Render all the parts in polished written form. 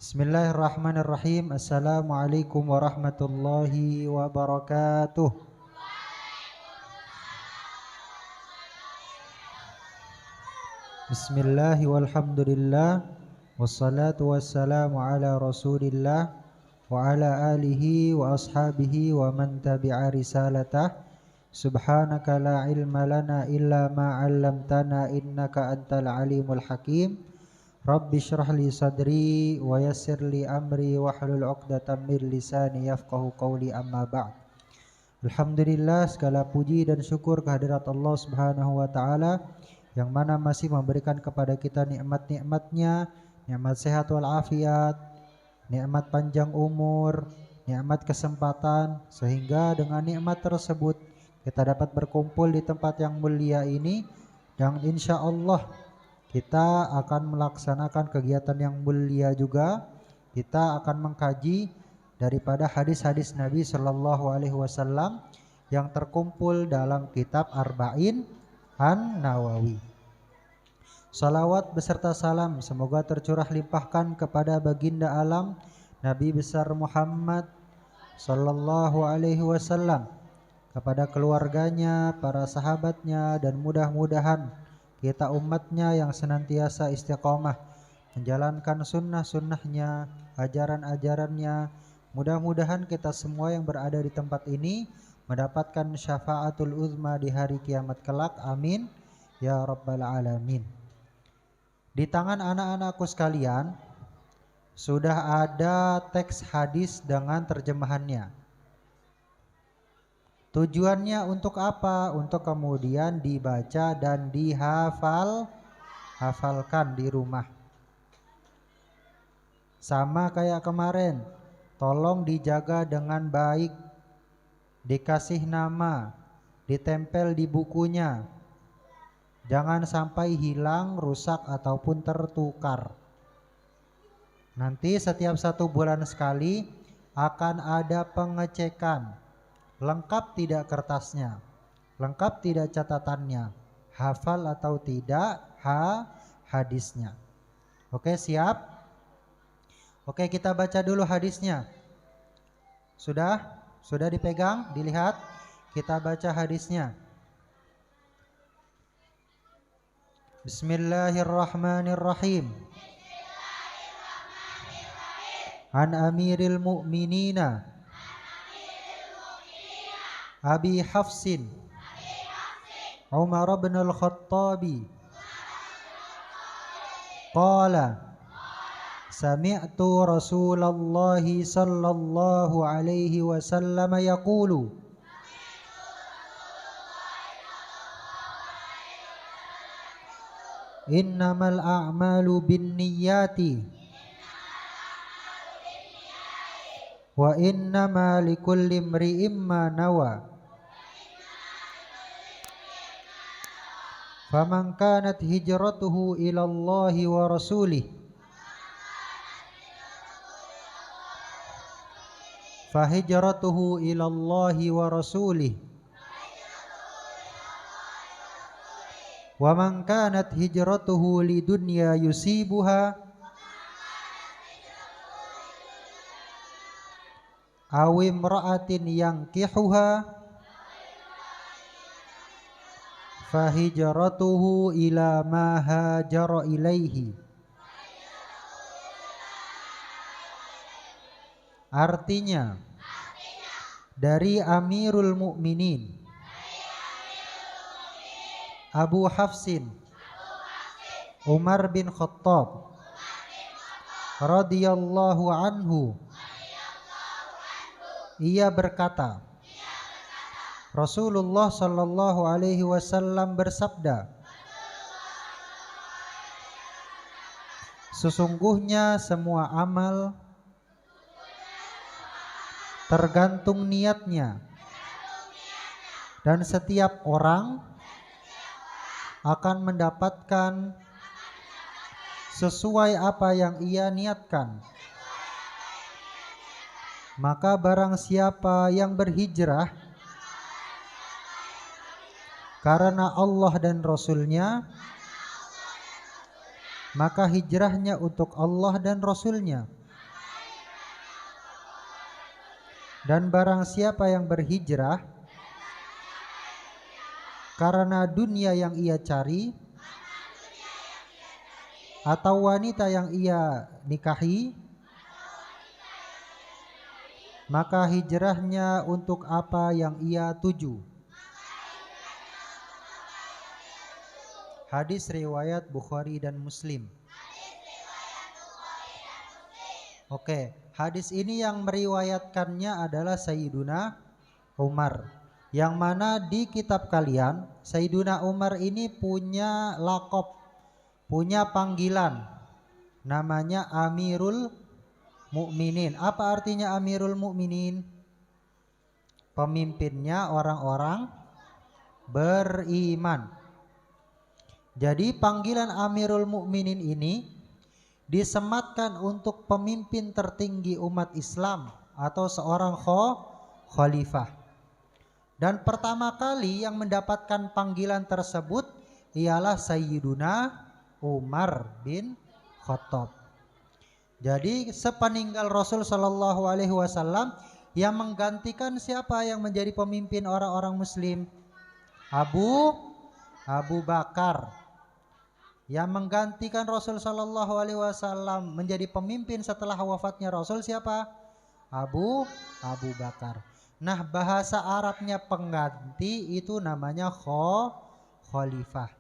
Bismillahirrahmanirrahim. Assalamualaikum warahmatullahi wabarakatuh. Bismillahi walhamdulillah. Wassalatu wassalamu ala rasulillah wa ala alihi wa ashabihi wa man tabi'a risalatah. Subhanaka la ilma lana illa ma 'allamtana innaka antal alimul hakim. Rabbi syrah li sadri wa yassir li amri wahlul 'uqdatam min lisani yafqahu qawli, amma ba'd. Alhamdulillah, segala puji dan syukur kehadirat Allah Subhanahu wa taala yang mana masih memberikan kepada kita nikmat-nikmatnya, nikmat sehat wal afiat, nikmat panjang umur, nikmat kesempatan, sehingga dengan nikmat tersebut kita dapat berkumpul di tempat yang mulia ini, dan insya Allah kita akan melaksanakan kegiatan yang mulia juga. Kita akan mengkaji daripada hadis-hadis Nabi Shallallahu Alaihi Wasallam yang terkumpul dalam kitab Arba'in An-Nawawi. Salawat beserta salam semoga tercurah limpahkan kepada baginda alam Nabi besar Muhammad Shallallahu Alaihi Wasallam, kepada keluarganya, para sahabatnya, dan mudah-mudahan kita umatnya yang senantiasa istiqomah menjalankan sunnah-sunnahnya, ajaran-ajarannya. Mudah-mudahan kita semua yang berada di tempat ini mendapatkan syafaatul uzma di hari kiamat kelak. Amin ya rabbal alamin. Di tangan anak-anakku sekalian sudah ada teks hadis dengan terjemahannya. Tujuannya untuk apa? Untuk kemudian dibaca dan hafalkan di rumah. Sama kayak kemarin, tolong dijaga dengan baik, dikasih nama, ditempel di bukunya. Jangan sampai hilang, rusak, ataupun tertukar. Nanti setiap 1 bulan sekali akan ada pengecekan. Lengkap tidak kertasnya, lengkap tidak catatannya, hafal atau tidak hadisnya. Oke, siap? Oke, kita baca dulu hadisnya. Sudah dipegang, dilihat. Kita baca hadisnya. Bismillahirrahmanirrahim. An Amiril Mu'minina Abi Hafsin Umar bin al-Khattabi qala sami'tu Rasulullah sallallahu alaihi wasallam yaqulu innamal a'malu binniyati wa innama likulli imri'in ma nawa. Faman kanat hijratuhu ila Allahi wa rasulih fa hijratuhu ila Allahi wa rasulih, wa man kanat hijratuhu lidunya yusibuha aw imra'atin yankihuha fahijratuhu ila ma hajara ilaihi. Artinya, dari Amirul Mukminin Abu Hafsin Umar bin Khattab radhiyallahu anhu, ia berkata, Rasulullah sallallahu alaihi wasallam bersabda, sesungguhnya semua amal tergantung niatnya, dan setiap orang akan mendapatkan sesuai apa yang ia niatkan. Maka barang siapa yang berhijrah karena Allah dan Rasulnya, maka hijrahnya untuk Allah dan Rasulnya. Dan barang siapa yang berhijrah karena dunia yang ia cari atau wanita yang ia nikahi, maka hijrahnya untuk apa yang ia tuju. Hadis riwayat Bukhari dan Muslim. Oke, hadis ini yang meriwayatkannya adalah Sayyiduna Umar. Yang mana di kitab kalian Sayyiduna Umar ini punya lakop, punya panggilan, namanya Amirul Mukminin. Apa artinya Amirul Mukminin? Pemimpinnya orang-orang beriman. Jadi panggilan Amirul Mukminin ini disematkan untuk pemimpin tertinggi umat Islam atau seorang khalifah. Dan pertama kali yang mendapatkan panggilan tersebut ialah Sayyiduna Umar bin Khattab. Jadi sepeninggal Rasul Shallallahu Alaihi Wasallam, yang menggantikan siapa yang menjadi pemimpin orang-orang Muslim? Abu Bakar. Yang menggantikan Rasul Shallallahu Alaihi Wasallam menjadi pemimpin setelah wafatnya Rasul siapa? Abu Bakar. Nah, bahasa Arabnya pengganti itu namanya khalifah.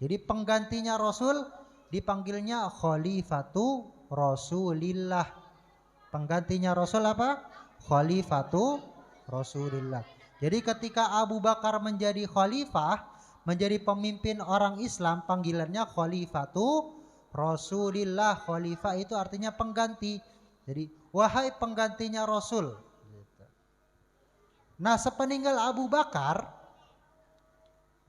Jadi penggantinya Rasul dipanggilnya Khalifatu Rasulillah. Penggantinya Rasul apa? Khalifatu Rasulillah. Jadi ketika Abu Bakar menjadi khalifah, menjadi pemimpin orang Islam, panggilannya Khalifatu Rasulillah. Khalifah itu artinya pengganti. Jadi wahai penggantinya Rasul. Nah, sepeninggal Abu Bakar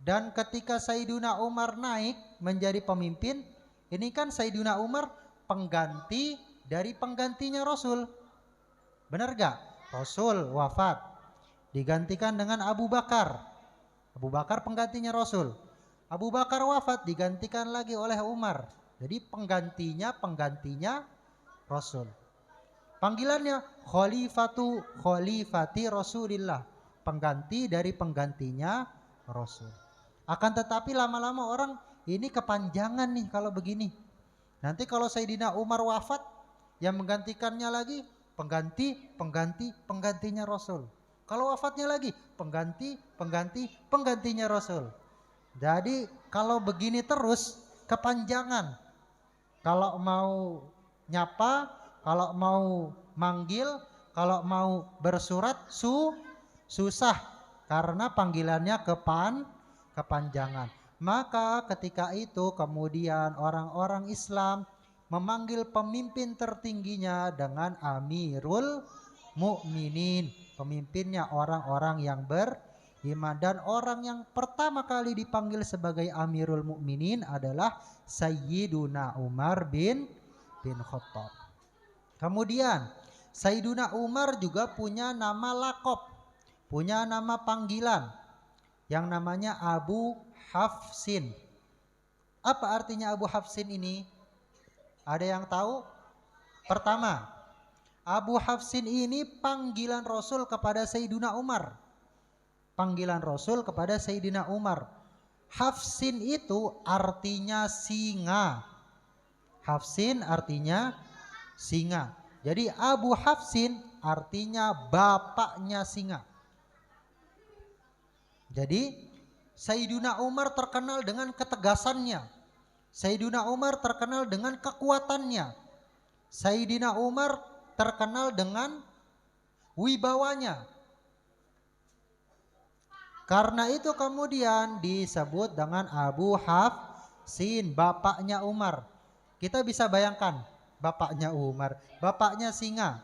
dan ketika Sayyiduna Umar naik menjadi pemimpin, ini kan Sayyiduna Umar pengganti dari penggantinya Rasul. Benar gak? Rasul wafat, digantikan dengan Abu Bakar. Abu Bakar penggantinya Rasul. Abu Bakar wafat, digantikan lagi oleh Umar. Jadi penggantinya Rasul. Panggilannya Khalifati Rasulillah, pengganti dari penggantinya Rasul. Akan tetapi lama-lama orang ini kepanjangan nih kalau begini. Nanti kalau Sayyidina Umar wafat, yang menggantikannya lagi penggantinya Rasul. Kalau wafatnya lagi penggantinya Rasul. Jadi kalau begini terus kepanjangan. Kalau mau nyapa, kalau mau manggil, kalau mau bersurat susah karena panggilannya kepanjangan. Maka ketika itu kemudian orang-orang Islam memanggil pemimpin tertingginya dengan Amirul Mukminin, pemimpinnya orang-orang yang beriman. Dan orang yang pertama kali dipanggil sebagai Amirul Mukminin adalah Sayyiduna Umar bin Khattab. Kemudian Sayyiduna Umar juga punya nama lakop, punya nama panggilan yang namanya Abu Hafsin. Apa artinya Abu Hafsin ini? Ada yang tahu? Pertama, Abu Hafsin ini panggilan Rasul kepada Sayyidina Umar. Panggilan Rasul kepada Sayyidina Umar. Hafsin itu artinya singa. Hafsin artinya singa. Jadi Abu Hafsin artinya bapaknya singa. Jadi Sayyidina Umar terkenal dengan ketegasannya. Sayyidina Umar terkenal dengan kekuatannya. Sayyidina Umar terkenal dengan wibawanya. Karena itu kemudian disebut dengan Abu Hafsin, bapaknya Umar. Kita bisa bayangkan bapaknya Umar, bapaknya singa.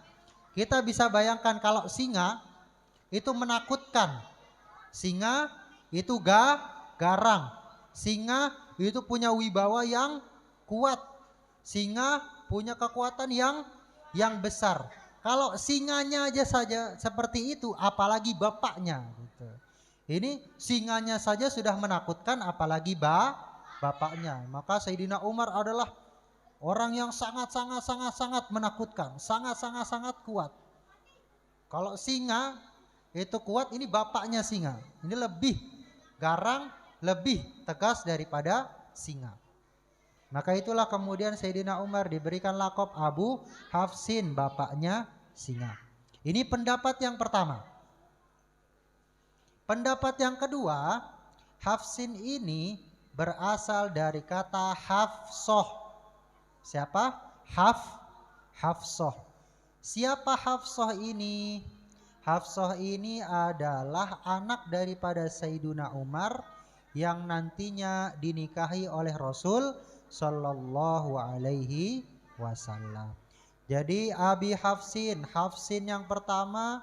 Kita bisa bayangkan kalau singa itu menakutkan. Singa itu garang. Singa itu punya wibawa yang kuat. Singa punya kekuatan yang besar. Kalau singanya aja saja seperti itu, apalagi bapaknya. Gitu. Ini singanya saja sudah menakutkan, apalagi bapaknya. Maka Sayyidina Umar adalah orang yang sangat menakutkan, sangat kuat. Kalau singa itu kuat, ini bapaknya singa. Ini lebih garang, lebih tegas daripada singa. Maka itulah kemudian Sayyidina Umar diberikan lakop Abu Hafsin, bapaknya singa. Ini pendapat yang pertama. Pendapat yang kedua, Hafsin ini berasal dari kata Hafsoh. Siapa? Hafsoh. Siapa Hafsoh ini? Hafsoh ini adalah anak daripada Sayyidina Umar yang nantinya dinikahi oleh Rasul Sallallahu Alaihi Wasallam. Jadi Abi Hafsin, Hafsin yang pertama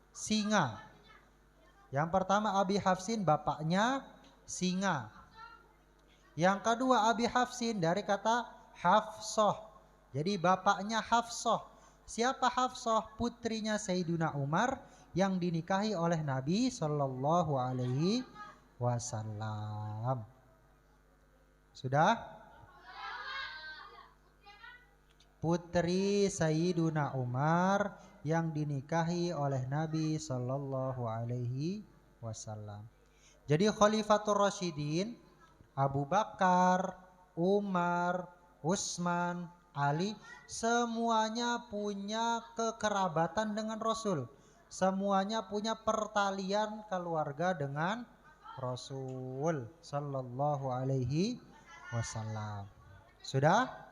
singa. Yang pertama Abi Hafsin bapaknya singa. Yang kedua Abi Hafsin dari kata Hafsoh. Jadi bapaknya Hafsoh. Siapa Hafsoh? Putrinya Sayyidina Umar yang dinikahi oleh Nabi Sallallahu Alaihi Wasallam. Sudah? Putri Sayyidina Umar yang dinikahi oleh Nabi Sallallahu Alaihi Wasallam. Jadi Khalifatur Rasyidin, Abu Bakar, Umar, Utsman, Ali, semuanya punya kekerabatan dengan Rasul. Semuanya punya pertalian keluarga dengan Rasul Sallallahu Alaihi Wasallam. Sudah?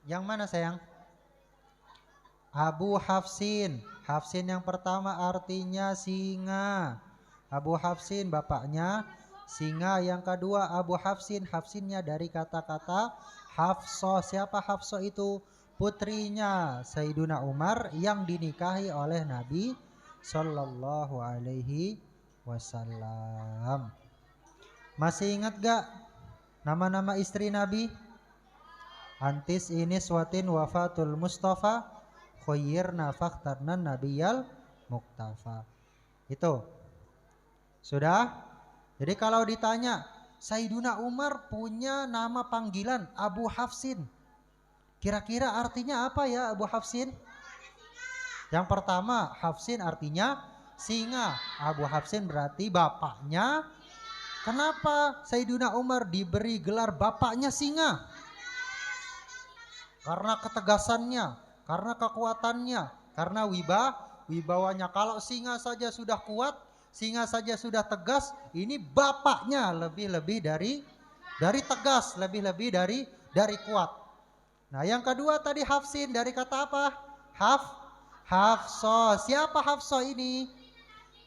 Yang mana sayang? Abu Hafsin. Hafsin yang pertama artinya singa. Abu Hafsin bapaknya singa. Yang kedua Abu Hafsin. Hafsinnya dari kata-kata Hafsoh. Siapa Hafsoh itu? Putrinya Sayyidina Umar yang dinikahi oleh Nabi Sallallahu Alaihi Wasallam. Masih ingat gak nama-nama istri Nabi? Antis ini swatin wafatul Mustafa khayyirna fakhtarna nabiyal muktafa. Itu sudah. Jadi kalau ditanya Sayyidina Umar punya nama panggilan Abu Hafsin, kira-kira artinya apa ya Abu Hafsin? Yang pertama Hafsin artinya singa. Abu Hafsin berarti bapaknya. Kenapa Sayyidina Umar diberi gelar bapaknya singa? Karena ketegasannya, karena kekuatannya, karena wibawanya. Kalau singa saja sudah kuat, singa saja sudah tegas, ini bapaknya lebih-lebih dari tegas, lebih-lebih dari kuat. Nah, yang kedua tadi Hafsin dari kata apa? Hafsoh. Siapa Hafsoh ini?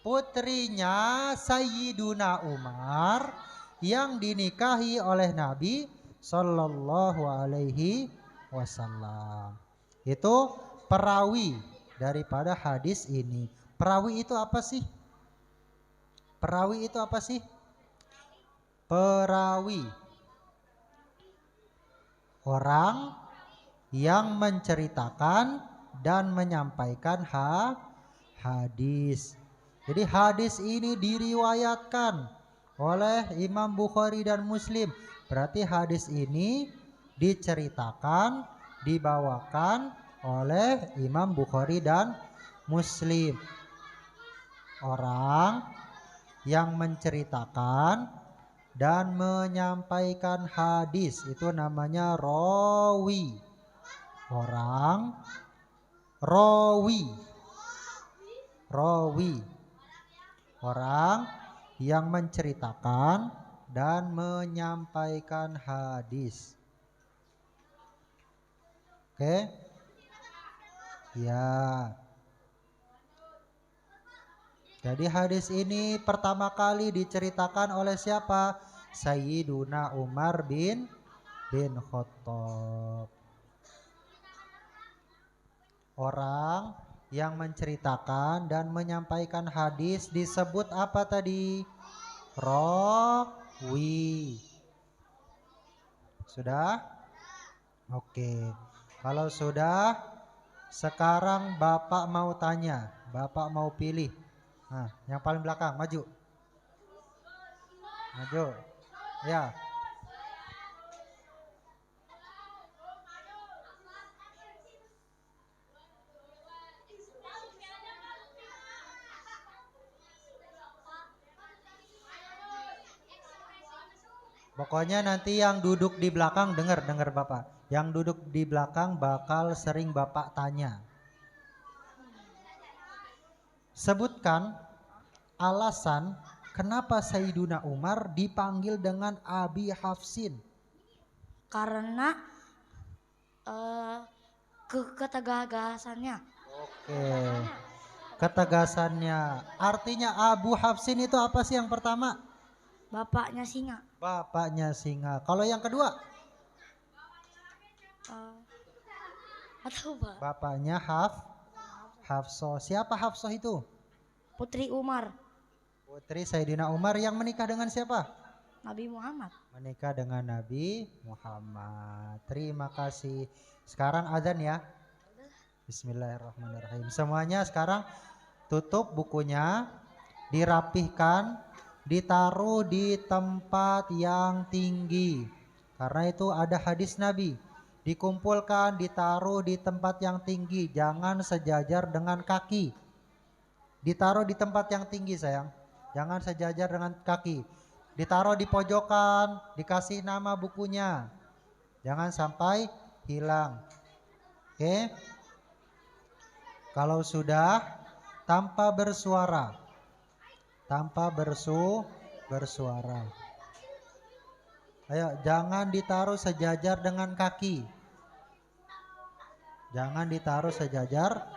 Putrinya Sayyiduna Umar yang dinikahi oleh Nabi Sallallahu Alaihi Wasallam. Itu perawi daripada hadis ini. Perawi itu apa sih? Perawi itu apa sih? Perawi, orang yang menceritakan dan menyampaikan hadis. Jadi hadis ini diriwayatkan oleh Imam Bukhari dan Muslim. Berarti hadis ini diceritakan, dibawakan oleh Imam Bukhari dan Muslim. Orang yang menceritakan dan menyampaikan hadis itu namanya rawi. Orang rawi. Orang yang menceritakan dan menyampaikan hadis. Oke? Ya. Jadi hadis ini pertama kali diceritakan oleh siapa? Sayyiduna Umar bin Khattab. Orang yang menceritakan dan menyampaikan hadis disebut apa tadi? Rawi. Sudah? Oke. Kalau sudah, sekarang Bapak mau tanya, Bapak mau pilih. Nah, yang paling belakang, maju. Maju. Ya. Pokoknya nanti yang duduk di belakang dengar Bapak. Yang duduk di belakang bakal sering Bapak tanya. Sebutkan alasan kenapa Sayyiduna Umar dipanggil dengan Abi Hafsin. Karena ketegasannya. Oke. Ketegasannya. Artinya Abu Hafsin itu apa sih yang pertama? Bapaknya singa. Bapaknya singa. Kalau yang kedua? Atau Pak? Bapaknya Hafsah. Siapa Hafsah itu? Putri Umar. Putri Sayyidina Umar yang menikah dengan siapa? Nabi Muhammad. Menikah dengan Nabi Muhammad. Terima kasih. Sekarang azan ya. Bismillahirrahmanirrahim. Semuanya sekarang tutup bukunya, dirapihkan, ditaruh di tempat yang tinggi. Karena itu ada hadis Nabi. Dikumpulkan, ditaruh di tempat yang tinggi, jangan sejajar dengan kaki. Ditaruh di tempat yang tinggi sayang, jangan sejajar dengan kaki. Ditaruh di pojokan, dikasih nama bukunya, jangan sampai hilang. Oke? Kalau sudah, tanpa bersuara, bersuara. Ayo, jangan ditaruh sejajar dengan kaki. Jangan ditaruh sejajar